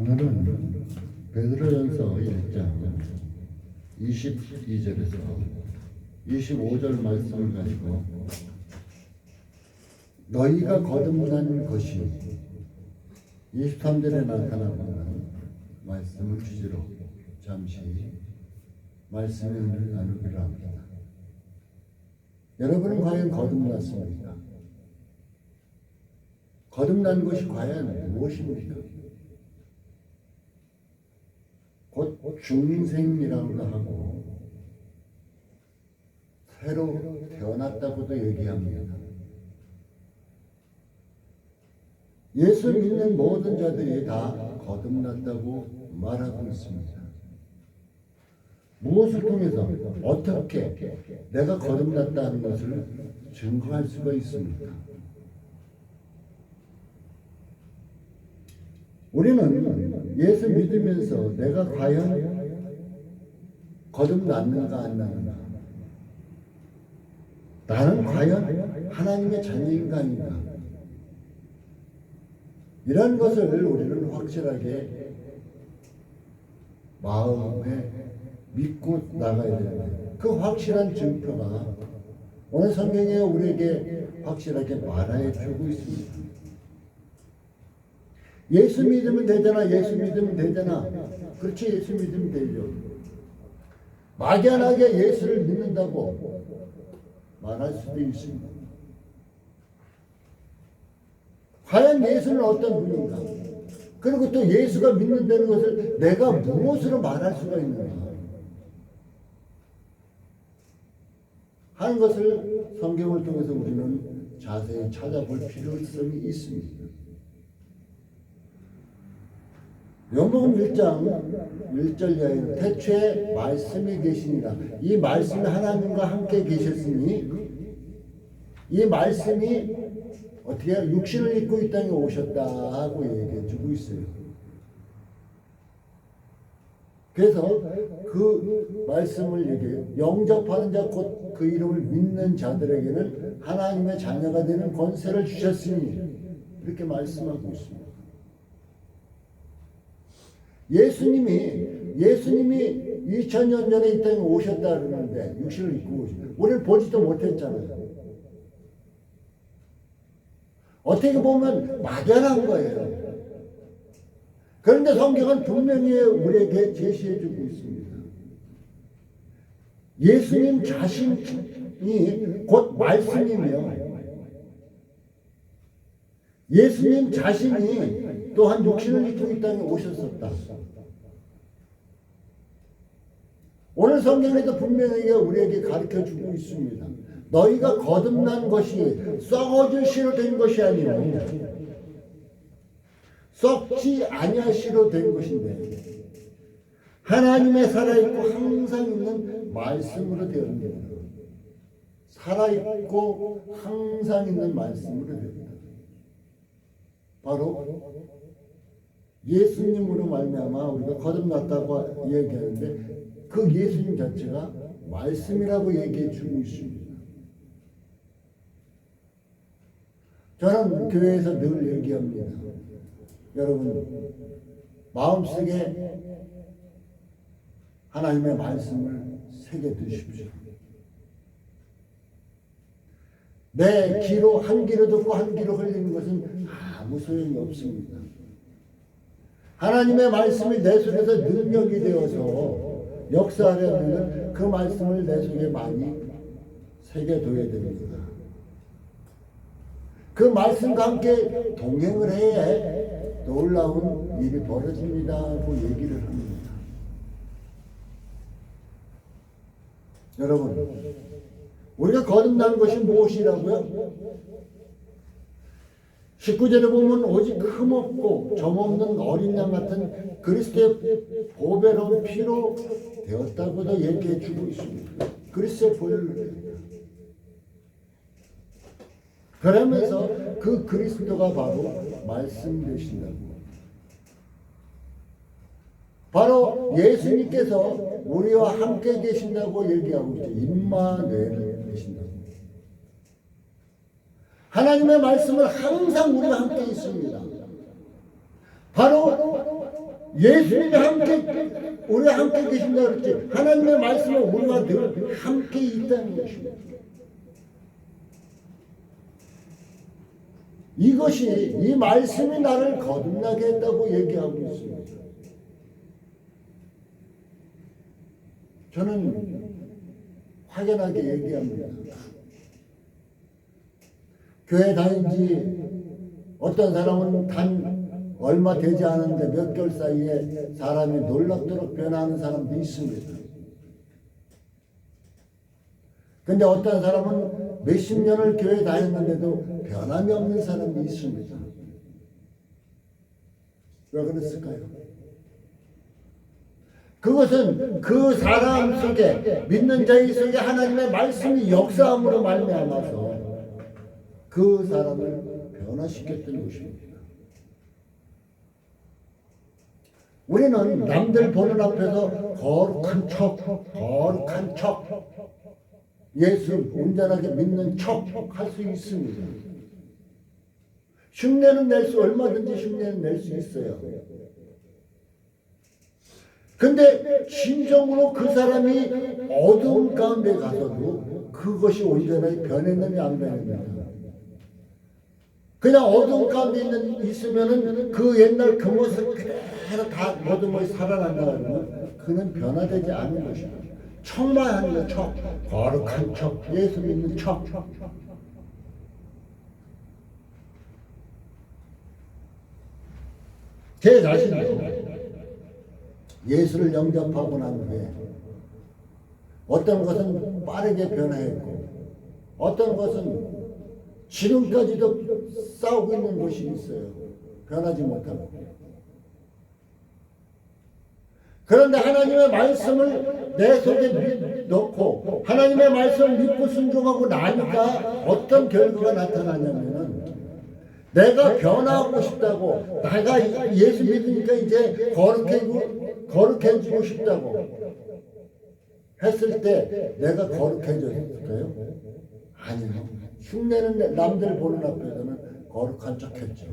오늘은 베드로전서 1장 22절에서 25절 말씀을 가지고 너희가 거듭난 것이 23절에 나타나는 말씀을 주제로 잠시 말씀의 은혜를 나누기로 합니다. 여러분은 과연 거듭났습니까? 거듭난 것이 과연 무엇입니까? 곧 중생이라고도 하고 새로 태어났다고도 얘기합니다. 예수 믿는 모든 자들이 다 거듭났다고 말하고 있습니다. 무엇을 통해서 어떻게 내가 거듭났다는 것을 증거할 수가 있습니까? 우리는 예수 믿으면서 내가 과연 거듭났는가 안 났는가, 나는 과연 하나님의 자녀인가 아닌가, 이런 것을 우리는 확실하게 마음에 믿고 나가야 되는데, 그 확실한 증표가 오늘 성경에 우리에게 확실하게 말해 주고 있습니다. 예수 믿으면 되잖아, 예수 믿으면 되잖아. 그렇지, 예수 믿으면 되죠. 막연하게 예수를 믿는다고 말할 수도 있습니다. 과연 예수는 어떤 분인가? 그리고 또 예수가 믿는다는 것을 내가 무엇으로 말할 수가 있는가 하는 것을 성경을 통해서 우리는 자세히 찾아볼 필요성이 있습니다. 요한복음 1장 1절 이하에는 태초에 말씀이 계시니라. 이 말씀이 하나님과 함께 계셨으니 이 말씀이 어떻게 육신을 입고 이 땅에 오셨다 하고 얘기해 주고 있어요. 그래서 그 말씀을 얘기해요. 영접하는 자 곧 그 이름을 믿는 자들에게는 하나님의 자녀가 되는 권세를 주셨으니, 이렇게 말씀하고 있습니다. 예수님이 2000년 전에 이 땅에 오셨다 그러는데 육신을 입고 오셨다. 우리는 보지도 못했잖아요. 어떻게 보면 막연한 거예요. 그런데 성경은 분명히 우리에게 제시해 주고 있습니다. 예수님 자신이 곧 말씀이며, 예수님 자신이 또한 육신을 입고 이 땅에 오셨었다. 오늘 성경에도 분명히 우리에게 가르쳐 주고 있습니다. 너희가 거듭난 것이 썩어질 씨로 된 것이 아니오 썩지 아니하시로 된 것인데 하나님의 살아있고 항상 있는 말씀으로 되었습니다. 살아있고 항상 있는 말씀으로 되었습니다. 바로 예수님으로 말미암아 우리가 거듭났다고 얘기하는데, 그 예수님 자체가 말씀이라고 얘기해 주고 있습니다. 저는 교회에서 늘 얘기합니다. 여러분, 마음속에 하나님의 말씀을 새겨 두십시오. 내 귀로 한 귀로 듣고 한 귀로 흘리는 것은 아무 소용이 없습니다. 하나님의 말씀이 내 속에서 능력이 되어서 역사하려면 그 말씀을 내 속에 많이 새겨둬야 됩니다. 그 말씀과 함께 동행을 해야 놀라운 일이 벌어집니다고 얘기를 합니다. 여러분, 우리가 거듭난 것이 무엇이라고요? 19절에 보면 오직 흠없고 점없는 어린 양 같은 그리스도의 보배로운 피로 되었다고도 얘기해 주고 있습니다. 그리스도의 보혈로. 그러면서 그 그리스도가 바로 말씀 되신다고. 바로 예수님께서 우리와 함께 계신다고 얘기하고 있죠. 임마누엘 되신다고. 하나님의 말씀은 항상 우리와 함께 있습니다. 바로 예수님이 우리와 함께 계신다 그랬지. 하나님의 말씀은 우리와 늘 함께 있다는 것입니다. 이것이 이 말씀이 나를 거듭나게 했다고 얘기하고 있습니다. 저는 확연하게 얘기합니다. 교회 다닌 지 어떤 사람은 단 얼마 되지 않았는데 몇 개월 사이에 사람이 놀랍도록 변하는 사람도 있습니다. 근데 어떤 사람은 몇십 년을 교회 다녔는데도 변함이 없는 사람이 있습니다. 왜 그랬을까요? 그것은 그 사람 속에, 믿는 자의 속에 하나님의 말씀이 역사함으로 말미암아서 그 사람을 변화시켰던 것입니다. 우리는 남들 보는 앞에서 거룩한 척, 예수 온전하게 믿는 척 할 수 있습니다. 흉내는 얼마든지 흉내는 낼 수 있어요. 근데 진정으로 그 사람이 어두운 가운데 가서도 그것이 온전하게 변했느냐 안 변했느냐. 그냥 어두운 가운데 있으면은 그 옛날 그 모습 그대로 다 모든 것이 살아난다 그러면 그는 변화되지 않은 것입니다. 척만 하는 거, 척. 거룩한 척, 예수 믿는 척. 제 자신도 예수를 영접하고 난 후에 어떤 것은 빠르게 변화했고 어떤 것은 지금까지도 싸우고 있는 것이 있어요. 변하지 못하고. 그런데 하나님의 말씀을 내 속에 넣고 하나님의 말씀을 믿고 순종하고 나니까 어떤 결과가 나타나냐면은 내가 변화하고 싶다고, 내가 예수 믿으니까 이제 거룩해지고 싶다고 했을 때 내가 거룩해졌을까요? 아니요. 흉내는 남들 보는 앞에서는 거룩한 척 했죠.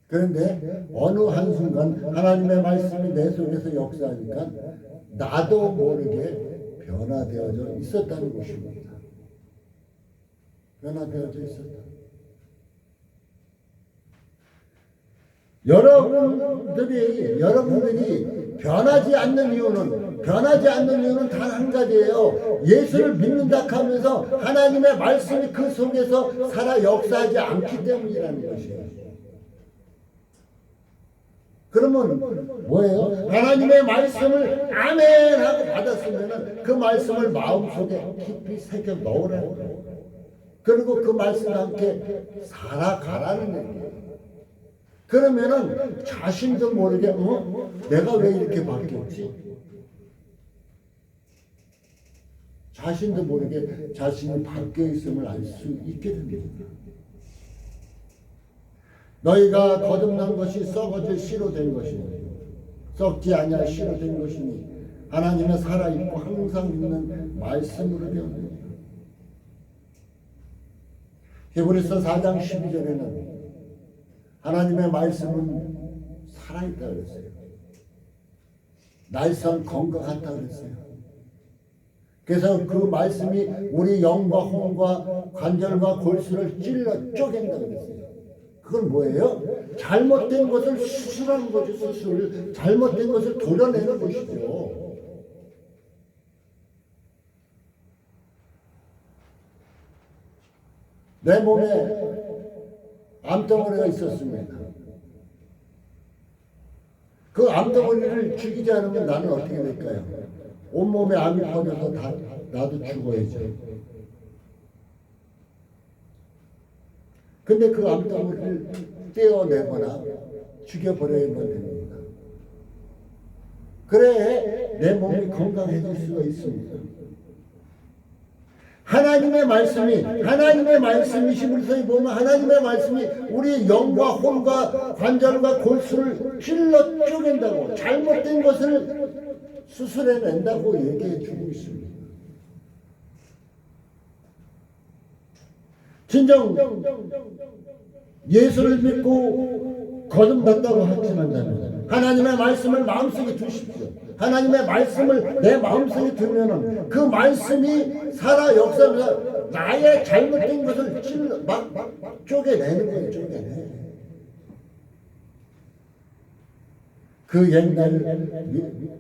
그런데 어느 한순간 하나님의 말씀이 내 속에서 역사하니까 나도 모르게 변화되어져 있었다는 것입니다. 변화되어져 있었다. 여러분들이 변하지 않는 이유는 단 한 가지예요. 예수를 믿는다 하면서 하나님의 말씀이 그 속에서 살아 역사하지 않기 때문이라는 것이에요. 그러면 뭐예요? 하나님의 말씀을 아멘 하고 받았으면 그 말씀을 마음속에 깊이 새겨 넣으라는 거예요. 그리고 그 말씀과 함께 살아가라는 얘기예요. 그러면은 자신도 모르게 내가 왜 이렇게 바뀌었지? 자신도 모르게 자신이 바뀌어 있음을 알 수 있게 됩니다. 너희가 거듭난 것이 썩어질 씨로 된 것이니 썩지 아니할 씨로 된 것이니 하나님의 살아있고 항상 있는 말씀으로 되었느니라. 히브리서 4장 12절에는 하나님의 말씀은 살아있다 그랬어요. 날선 건강하다 그랬어요. 그래서 그 말씀이 우리 영과 혼과 관절과 골수를 찔러 쪼갠다 그랬어요. 그건 뭐예요? 잘못된 것을 수술하는 거죠. 수술. 잘못된 것을 도려내는 것이죠. 내 몸에 암덩어리가 있었습니다. 그 암덩어리를 죽이지 않으면 나는 어떻게 될까요? 온몸에 암이 퍼져서 나도 죽어야죠. 근데 그 암덩어리를 떼어내거나 죽여버려야만 됩니다. 그래 내 몸이 건강해질 수가 있습니다. 하나님의 말씀이 히브리서에 보면 하나님의 말씀이 우리 영과 혼과 관절과 골수를 찔러 쪼갠다고, 잘못된 것을 수술해낸다고 얘기해 주고 있습니다. 진정 예수를 믿고 거듭났다고 확증한다면 하나님의 말씀을 마음속에 두십시오. 하나님의 말씀을 내 마음속에 두면은 그 말씀이 살아 역사하면서 나의 잘못된 것을 막 쪼개내는 거예요. 쪼개내. 그 옛날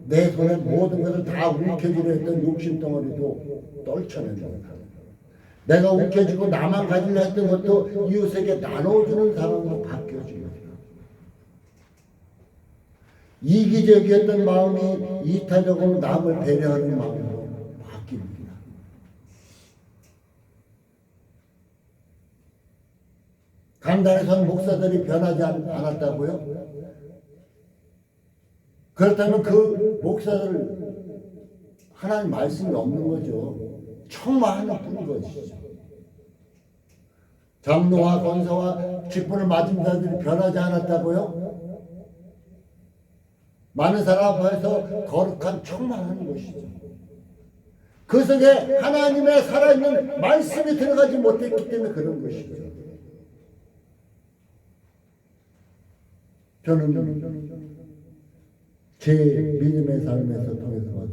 내 손에 모든 것을 다 움켜쥐려 했던 욕심 덩어리도 떨쳐내는 거예요. 내가 움켜쥐고 나만 가지려 했던 것도 이웃에게 나눠주는 사람으로 바뀌어집니다. 이기적이었던 마음이 이타적으로 남을 배려하는 마음으로 바뀝니다. 강단에선 목사들이 변하지 않았다고요? 그렇다면 그 목사들 하나님 말씀이 없는 거죠. 청마하는 뿐인 것이죠. 장로와 권사와 직분을 맡은 자들이 변하지 않았다고요? 많은 사람 앞에서 거룩한 청마하는 것이죠. 그 속에 하나님의 살아있는 말씀이 들어가지 못했기 때문에 그런 것이죠. 저는 제 믿음의 삶에서 통해서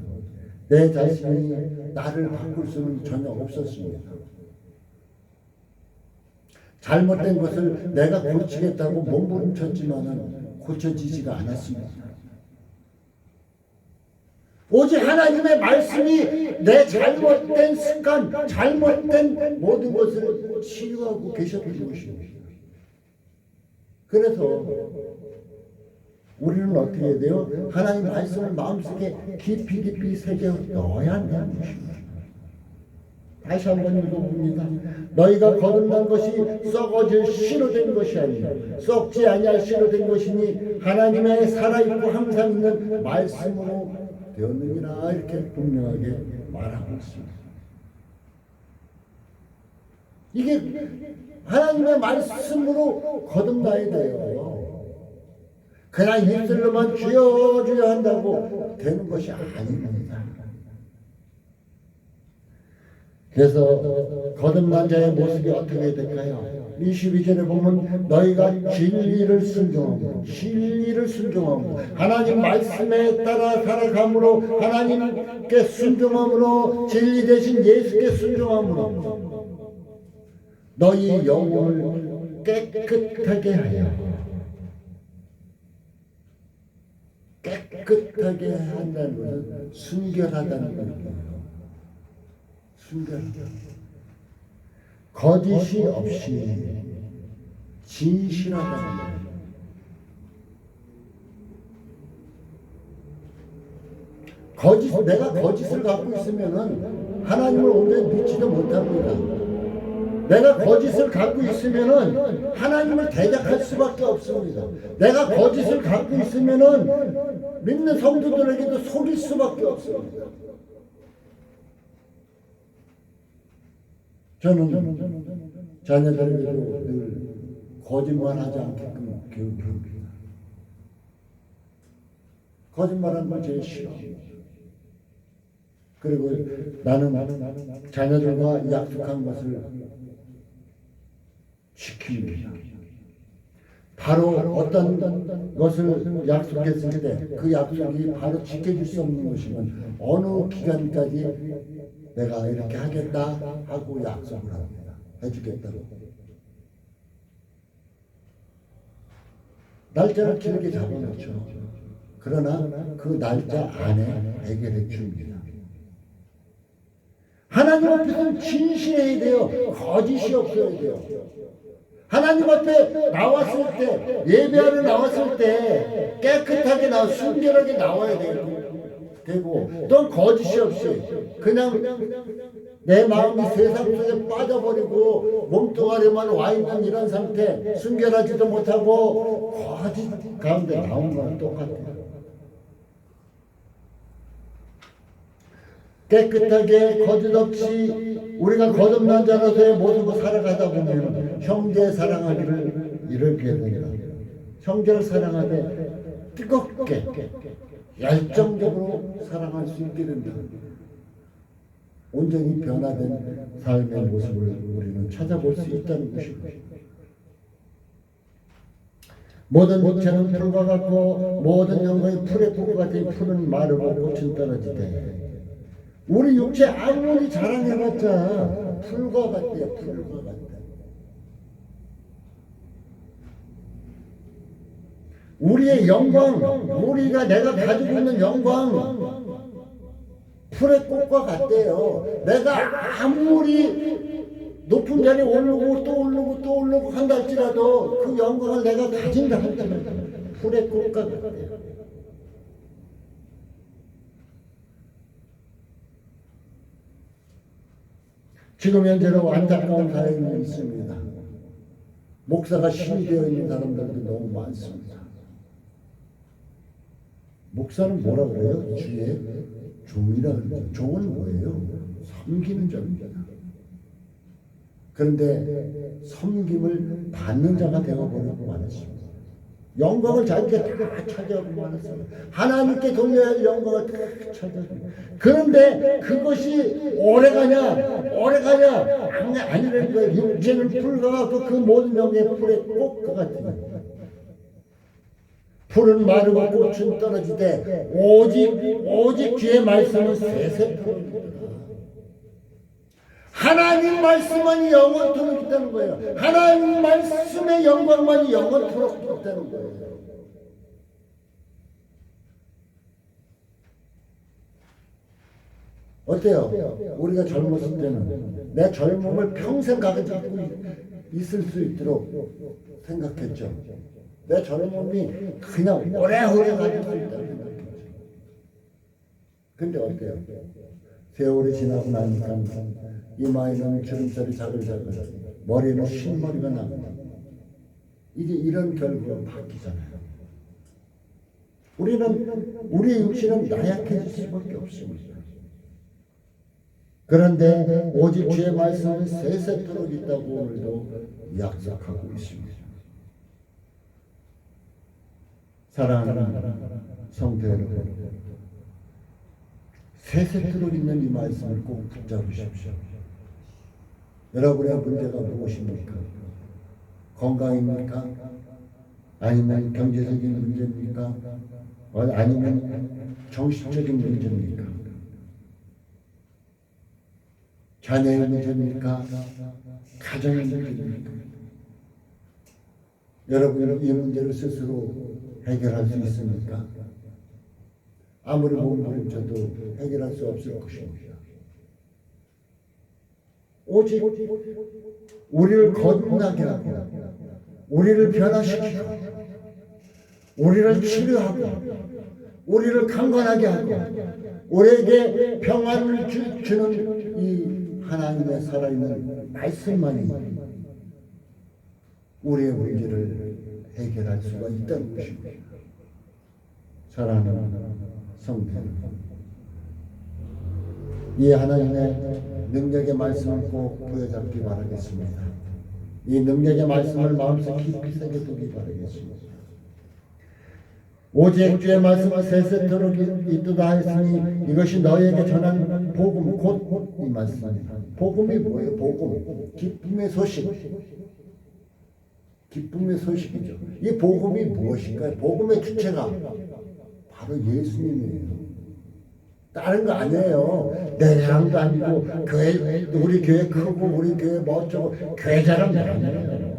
내 자신이 나를 바꿀 수는 전혀 없었습니다. 잘못된 것을 내가 고치겠다고 몸부림쳤지만은 고쳐지지가 않았습니다. 오직 하나님의 말씀이 내 잘못된 습관, 잘못된 모든 것을 치유하고 계셨던 것입니다. 그래서 우리는 어떻게 해야 돼요? 하나님 말씀을 마음속에 깊이 새겨 넣어야 한다는 것입니다. 다시 한번 읽어봅니다. 너희가 거듭난 것이 썩어질 씨로 된 것이 아니라 썩지 아니할 씨로 된 것이니 하나님의 살아있고 항상 있는 말씀으로 되었느니라. 이렇게 분명하게 말하고 있습니다. 이게 하나님의 말씀으로 거듭나야 돼요. 그냥 입술로만 주여 주여 한다고 되는 것이 아닙니다. 그래서 거듭난 자의 모습이 어떻게 될까요? 22절에 보면 너희가 진리를 순종하고 하나님 말씀에 따라 살아감으로 하나님께 순종함으로 진리 대신 예수께 순종함으로 너희 영혼을 깨끗하게 하여 깨끗하게 한다는 것은 순결하다는 거예요. 순결하다. 거짓이 없이 진실하다는 거예요. 내가 거짓을 갖고 있으면은 하나님을 온전히 믿지도 못합니다. 내가 거짓을 갖고 있으면은 하나님을 대적할 수밖에 없습니다. 내가 거짓을 갖고 있으면은 믿는 성도들에게도 속일 수밖에 없습니다. 저는 자녀들에게도 늘 거짓말하지 않게끔 교육합니다. 거짓말하는 걸 제일 싫어합니다. 그리고 나는 자녀들과 약속한 것을 지킵니다. 바로 어떤 것을 약속했을 때 그 약속이 바로 지켜질 수 없는 것이면 어느 기간까지 내가 이렇게 하겠다 하고 약속을 합니다. 해주겠다고. 날짜를 길게 잡아놓죠. 그러나 그 날짜 안에 해결해 줍니다. 하나님 앞에서는 진실해야 돼요. 거짓이 없어야 돼요. 하나님 앞에 나왔을 때, 예배하러 나왔을 때 깨끗하게 순결하게 나와야 되고 또 거짓이 없이 그냥 내 마음이 세상 속에 빠져버리고 몸뚱아리만 와 있는 이런 상태, 순결하지도 못하고 거짓 가운데 나온 거랑 똑같아요. 깨끗하게 거짓 없이 우리가 거듭난 자로서의 모습으로 살아가다 보면 형제 사랑하기를 이렇게 됩니다. 형제를 사랑하되 뜨겁게 열정적으로 사랑할 수 있게 된다. 온전히 변화된 삶의 모습을 우리는 찾아볼 수 있다는 것입니다. 모든 육체는 풀과 같고 모든 영광이 풀의 꽃과 같으니 풀은 마르고 꽃은 떨어지되 우리 육체 아무리 자랑해봤자 풀과 같대요. 풀과 같대. 우리의 영광, 우리가 내가 가지고 있는 영광 풀의 꽃과 같대요. 내가 아무리 높은 자리에 오르고 또 오르고 또 오르고 한다 할지라도 그 영광을 내가 가진다 할지라도 풀의 꽃과 같대요. 지금 현재로 안타까운 사람이 있습니다. 목사가 신이 되어 있는 사람들도 너무 많습니다. 목사는 뭐라 그래요? 주의 종이라 그러죠. 종은 뭐예요? 섬기는 자입니다. 그런데 섬김을 받는 자가 되어버리고 말았습니다. 영광을 자기가 다 차지하고 말았어요. 하나님께 돌려야 할 영광을 다 차지하고. 그런데 그것이 오래가냐? 아니라는 거예요. 육체는 풀과 같고 그 모든 영의 풀의 꽃과 같은 풀은 마르고 꽃은 떨어지되 오직 주의 말씀은 세세토록 하나님 말씀만이 영원토록 있다는 거예요. 하나님 말씀의 영광만이 영원토록 있다는 거예요. 어때요? 우리가 젊었을 때는 내 젊음을 평생 가지고 있을 수 있도록 생각했죠. 내 젊음이 그냥 오래오래 가지고 있다고 생각했죠. 근데 어때요? 세월이 지나고 나니까 이마에는 주름살이 자글자글, 머리에는 흰머리가 나고 이제 이런 결과가 바뀌잖아요. 우리의 육신은 나약해질 수밖에 없습니다. 그런데 오직 주의 말씀은 세세토록 있다고 오늘도 약속하고 있습니다. 사랑하는 성도 여러분, 세세토록 있는 이 말씀을 꼭 붙잡으십시오. 여러분의 문제가 무엇입니까? 건강입니까? 아니면 경제적인 문제입니까? 아니면 정신적인 문제입니까? 자녀의 문제입니까? 가정의 문제입니까? 여러분은 이 문제를 스스로 해결할 수 있습니까? 아무리 몸부림쳐도 해결할 수 없을 것입니다. 오직 우리를 거듭나게 하고 우리를 변화시키고 우리를 치료하고 우리를 강건하게 하고 우리에게 평안을 주는 이 하나님의 살아있는 말씀만이 우리의 문제를 해결할 수가 있다는 것입니다. 사랑하는 성도 여러분, 이 하나님의 능력의 말씀을 꼭 부여잡기 바라겠습니다. 이 능력의 말씀을 마음속 깊이 새겨두기 바라겠습니다. 오직 주의 말씀은 세세토록 있도다 했으니 이것이 너희에게 전한 복음 곧 이 말씀입니다. 복음이 뭐예요? 복음, 기쁨의 소식. 기쁨의 소식이죠. 이 복음이 무엇일까요? 복음의 주체가 바로 예수님이에요. 다른 거 아니에요. 내 자랑도 아니고 우리 교회 크고 우리 교회 멋지고 교회 자랑도 아니에요.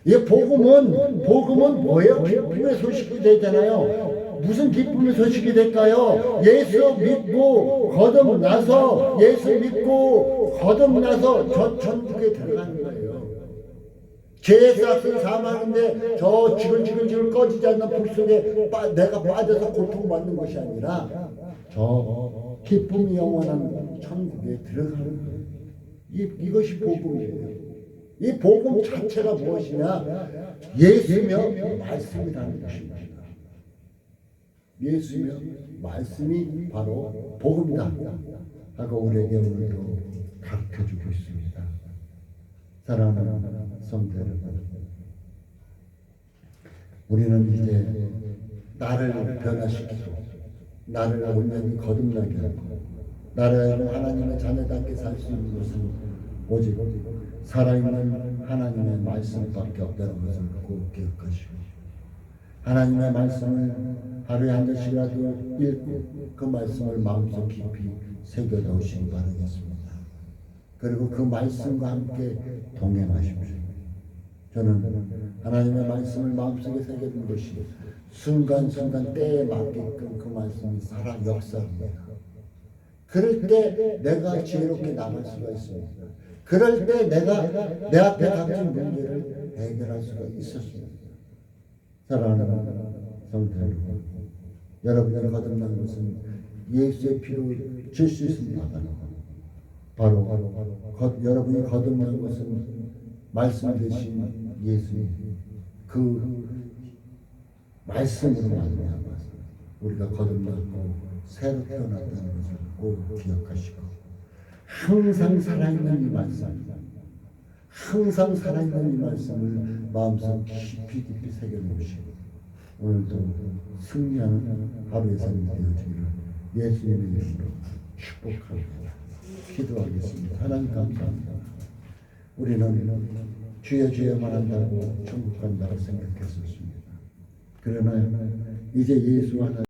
이 복음은 뭐예요? 기쁨의 소식이 되잖아요. 무슨 기쁨의 소식이 될까요? 예수 믿고 거듭나서 저 천국에 들어가는 거예요. 죄의 싹은 사망인데 저 지글지글 꺼지지 않는 불 속에 내가 빠져서 고통받는 것이 아니라 저 기쁨이 영원한 천국에 들어가는 거예요. 이것이 복음이에요. 이 복음 자체가 무엇이냐? 예수며 말씀이라는 것입니다. 예수며 말씀이 바로 복음이다 하고 우리에게 오늘도 가르쳐주고 있습니다. 사랑하는 성도 여러분, 우리는 이제 나를 변화시키고 나를 온전히 거듭나게 하고 나를 하나님의 자녀답게 살 수 있는 것은 오직 살아있는 하나님의 말씀밖에 없다는 것을 꼭 기억하시고 하나님의 말씀을 하루에 한 절씩이라도 읽고 그 말씀을 마음속 깊이 새겨놓으시기 바라겠습니다. 그리고 그 말씀과 함께 동행하십시오. 저는 하나님의 말씀을 마음속에 새겨둔 것이 순간순간 때에 맞게끔 그 말씀이 살아 역사합니다. 그럴 때 내가 지혜롭게 나갈 수가 있습니다. 그럴 때 내가 내 앞에 닥친 문제를 해결할 수가 있었습니다. 사랑하는 성도 여러분, 여러분이 거듭난 것은 예수의 피로 질 수 있습니다. 바로 여러분이 거듭난 것은 말씀 되신 예수님 그 말씀으로 말미암아 우리가 거듭나고 새로 태어났다는 것을 꼭 기억하시고 항상 살아있는 이 말씀, 항상 살아있는 이 말씀을 마음속 깊이 새겨놓으시고 오늘도 승리하는 하루의 삶이 되어지기를 예수님의 이름으로 축복합니다. 기도하겠습니다. 하나님 감사합니다. 우리는 주여 주여만 한다고 천국 간다고 생각했었습니다. 그러나 이제 예수 하나